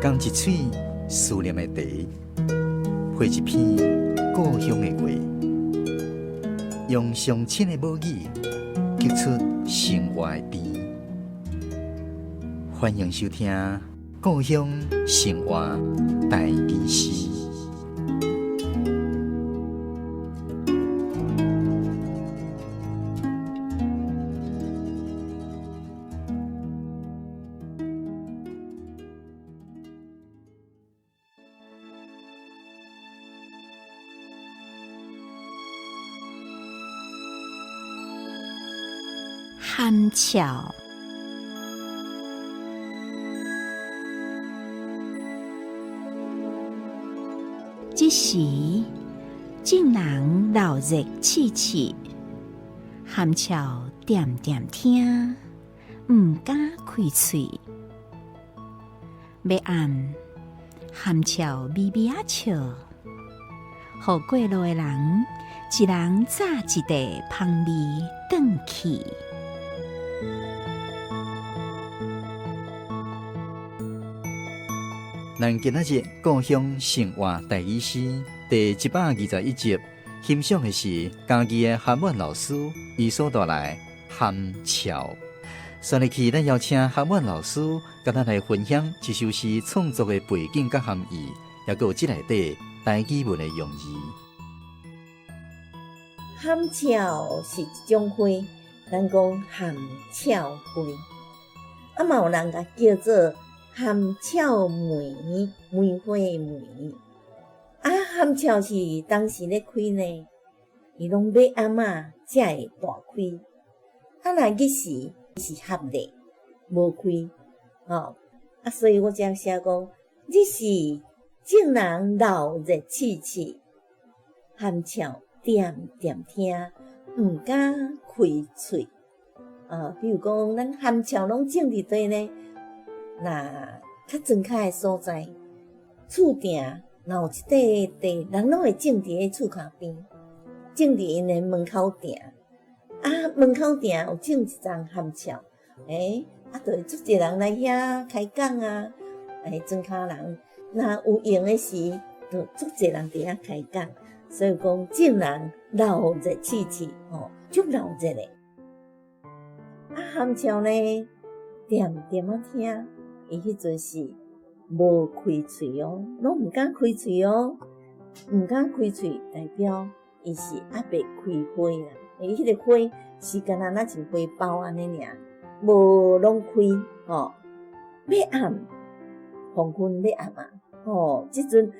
讲一嘴思念的茶，配一片故乡的话，用上亲的母语激出生活的甜。欢迎收听《故乡生活大故事》。含笑，这时众人闹热气气，含笑点点听，唔敢开嘴。要暗，含笑微微啊笑，互过路的人一人早一地香味转去。咱今仔日故乡生活大意思第121集，欣赏的是嘉义的韩文老师伊所带来含笑。先来去，咱邀请韩文老师，甲咱来分享这首诗创作的背景甲含义，也有这内底台语文的用意。含笑是一种花，咱讲含笑花，嘛有人甲叫做含笑梅，梅花的梅。含笑是当时咧开呢，伊拢要暗仔才会大开。若日时是合咧，无开，所以我才写讲，日时众人闹热气气，含笑点点听，毋敢开喙。比如讲，咱含笑拢种伫地呢。那较庄脚的所在，厝埕若有一块地，人拢会种伫咧厝骹边，种伫因的门口埕。门口埕有种一丛含笑，就会足侪人来遐开讲啊。庄脚人若有闲的时，就足侪人伫遐开讲。所以讲，众人闹热气气，足闹热的。含笑呢，点点啊听。伊迄阵是无开喙哦，拢毋敢开喙哦，毋敢开喙，代表伊是还未开花啦。伊迄个花是干那像花苞安尼尔，无拢开要暗，黄昏要暗啊。即阵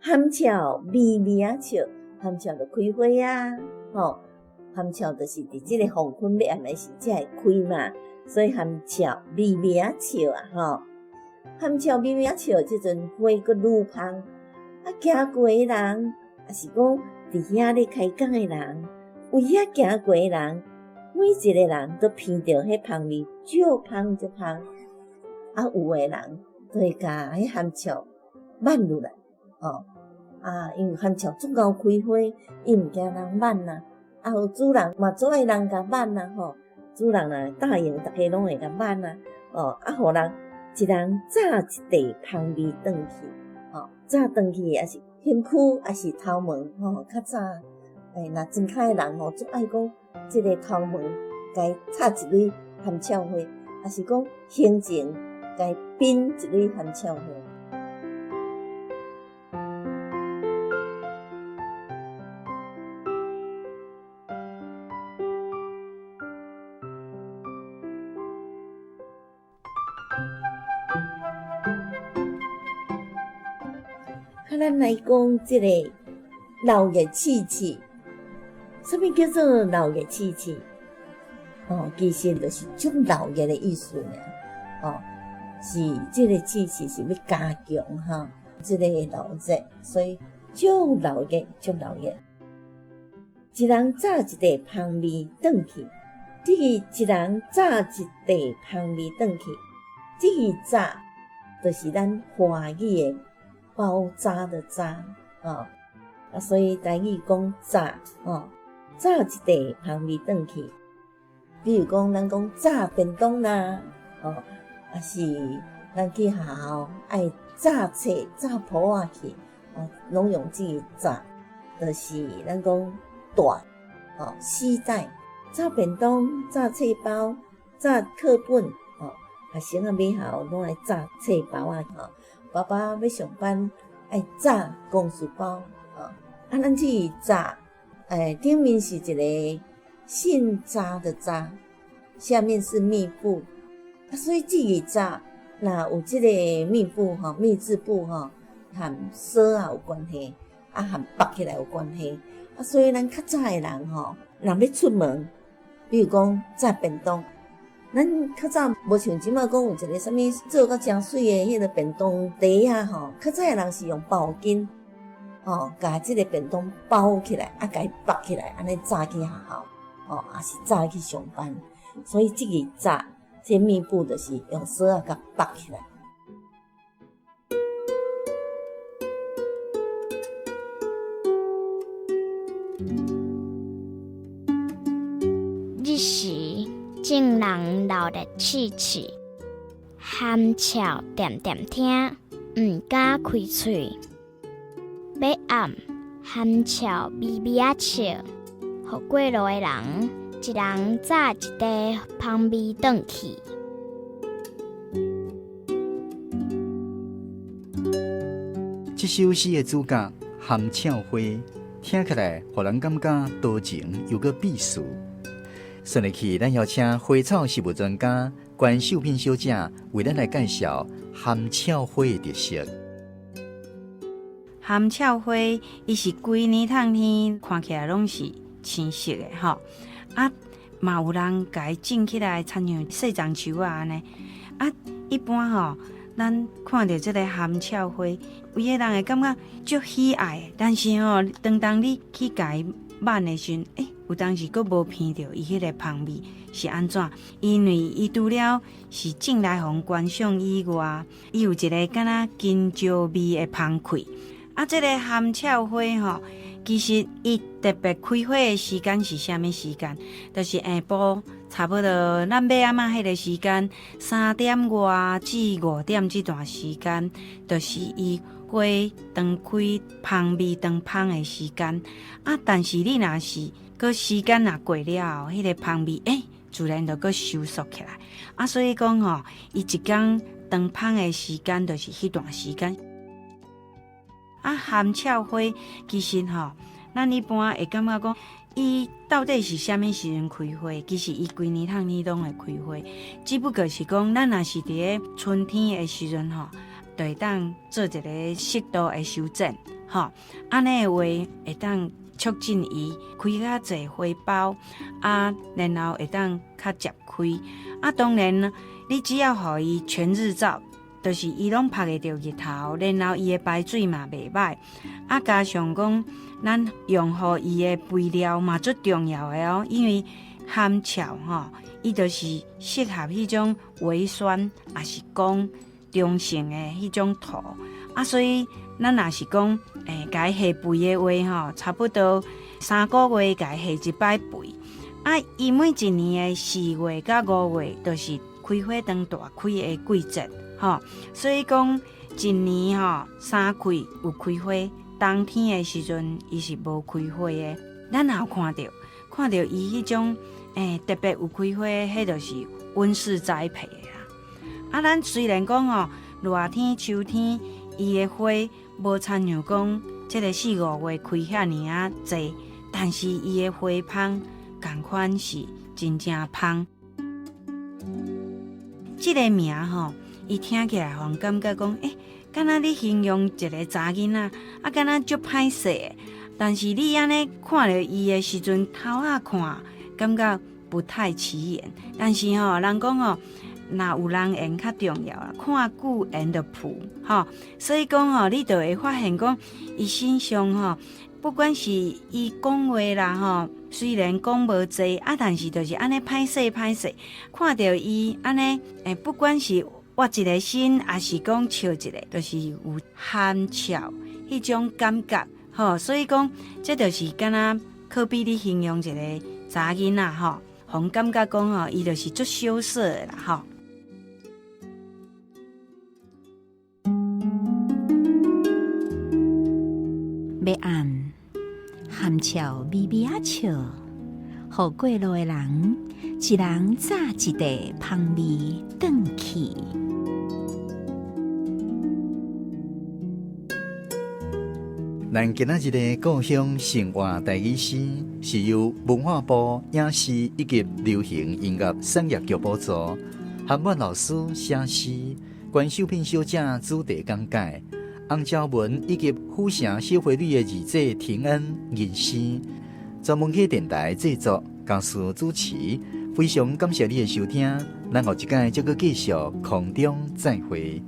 含笑微微啊笑，含笑就开花啊。含笑就是伫即个黄昏要暗的时才会开嘛。所以含笑微微啊笑含笑微微啊笑，即阵花阁愈香。行过的人，也是讲伫遐咧开讲的人，为遐行过的人，每一个人都闻到迄香味，足香足香。有的人就会甲迄含笑挽落来，因为含笑足够开花，伊毋惊人挽啦。有主人嘛，做爱人甲挽啦主人若答应，大家拢会甲挽啊。互人一人早一地香味转去。早转去也是身躯，也是头毛较早。若庄脚的人足爱讲，即个头毛该插一蕊含笑花，也是讲行前该编一蕊含笑花。咱来讲即个闹热气气，什么叫做闹热气气？其实就是足闹热的意思呢。是即个气气是要加强即个闹热，所以足闹热，足闹热。一人早一地香味转去，这个一人早一地香味转去，这个早就是咱华语的包扎的扎所以台语讲早早一地香味转去。比如讲，咱讲早便当啦，也是咱去学校爱炸菜、炸铺仔去，拢用这个炸，就是咱讲大，死仔、炸便当、炸册包、炸课本，学生啊买校拢来炸册包啊，爸爸要上班爱炸公事包，咱这个炸，顶面是一个姓渣的渣，下面是密布，所以这个炸，那有这个密布密字布和锁啊有关系，和绑起来有关系，所以咱较早的人若要出门，比如讲炸便当，咱较早无像即马讲有一个啥物做甲诚水的迄个便当袋啊较早的人是用包巾。甲即个便当包起来，甲伊绑起来，安尼炸去学校，也是炸去上班。所以这个炸，这密布就是用锁啊甲绑起来。日时正人闹热气气，含笑点点听，毋敢开喙。要暗含笑微微啊笑，互过路的人一人炸一块香米转去。这首诗的主角含笑花，听起来互人感觉多情又个避暑。顺利去，咱邀请花草食物专家关秀萍小姐为咱来介绍含笑花的特色。含笑花，伊是规年通天看起来拢是青色的吼，嘛有人甲伊种起来，亲像细樟树啊安尼。一般咱看到这个含笑花，有个人会感觉足喜爱，但是当你去甲伊挽的时阵，有当时佫无闻到伊迄个香味是安怎？因为伊除了是种来互观赏以外，伊有一个敢若金蕉味的香气。这个含笑花其实伊特别开花的时间是啥物时间？就是下晡差不多咱尾仔迄个时间，3点外至5点这段时间，就是伊花当开香味当香的时间。但是你若是个时间若过了后，迄个香味自然就个收缩起来。所以讲伊一天当香的时间就是迄段时间。含笑花其实咱一般会感觉讲，伊到底是啥物时阵开花？其实伊规年通天拢会开花，只不过是讲咱若是伫咧春天的时阵就会当做一个适度的修正，安尼的话会当促进伊开较侪花苞，然后会当较接开。当然，你只要互伊全日照。就是伊拢晒会着日头，然后伊的排水嘛袂歹，加上讲咱用互伊的肥料嘛最重要的哦，因为含笑伊就是适合迄种微酸，也是讲中性的迄种土，所以咱若是讲甲伊下肥的话差不多3个月甲伊下一摆肥，伊每一年的4月到5月都是开花当大开的季节。所以讲一年3季有开花，冬天的时阵伊是无开花的。咱也有看到伊迄种特别有开花，迄就是温室栽培的啦。咱虽然讲热天、秋天伊的花无亲像讲这个4、5月开遐尼济，但是伊的花香同款是真正香。这个名伊听起来，互人感觉讲，敢若你形容一个查囡仔，敢若足歹势的。但是你安尼看到伊的时阵，头仔看，感觉不太起眼。但是人讲若有人缘较重要啦，看久缘就朴所以讲你就会发现讲，伊身上不管是伊讲话啦虽然讲无济但是就是安尼歹势，看到伊安尼不管是挖一个心，也是讲笑一个，就是有含笑迄种感觉，所以讲，这就是敢若可比你形容一个查囡仔，互感觉讲伊就是足羞涩的啦，要暗，含笑微微啊笑，互过路的人，一人早一地香味转去。咱今仔日的故乡生活台语诗，是由文化部影视以及流行音乐产业局补助，韩文老师写诗，关秀品小姐主题讲解，洪昭文以及府城小会女的二姐庭恩吟诗，专门去电台制作，教师主持。非常感谢你的收听，咱后一届再继续空中再会。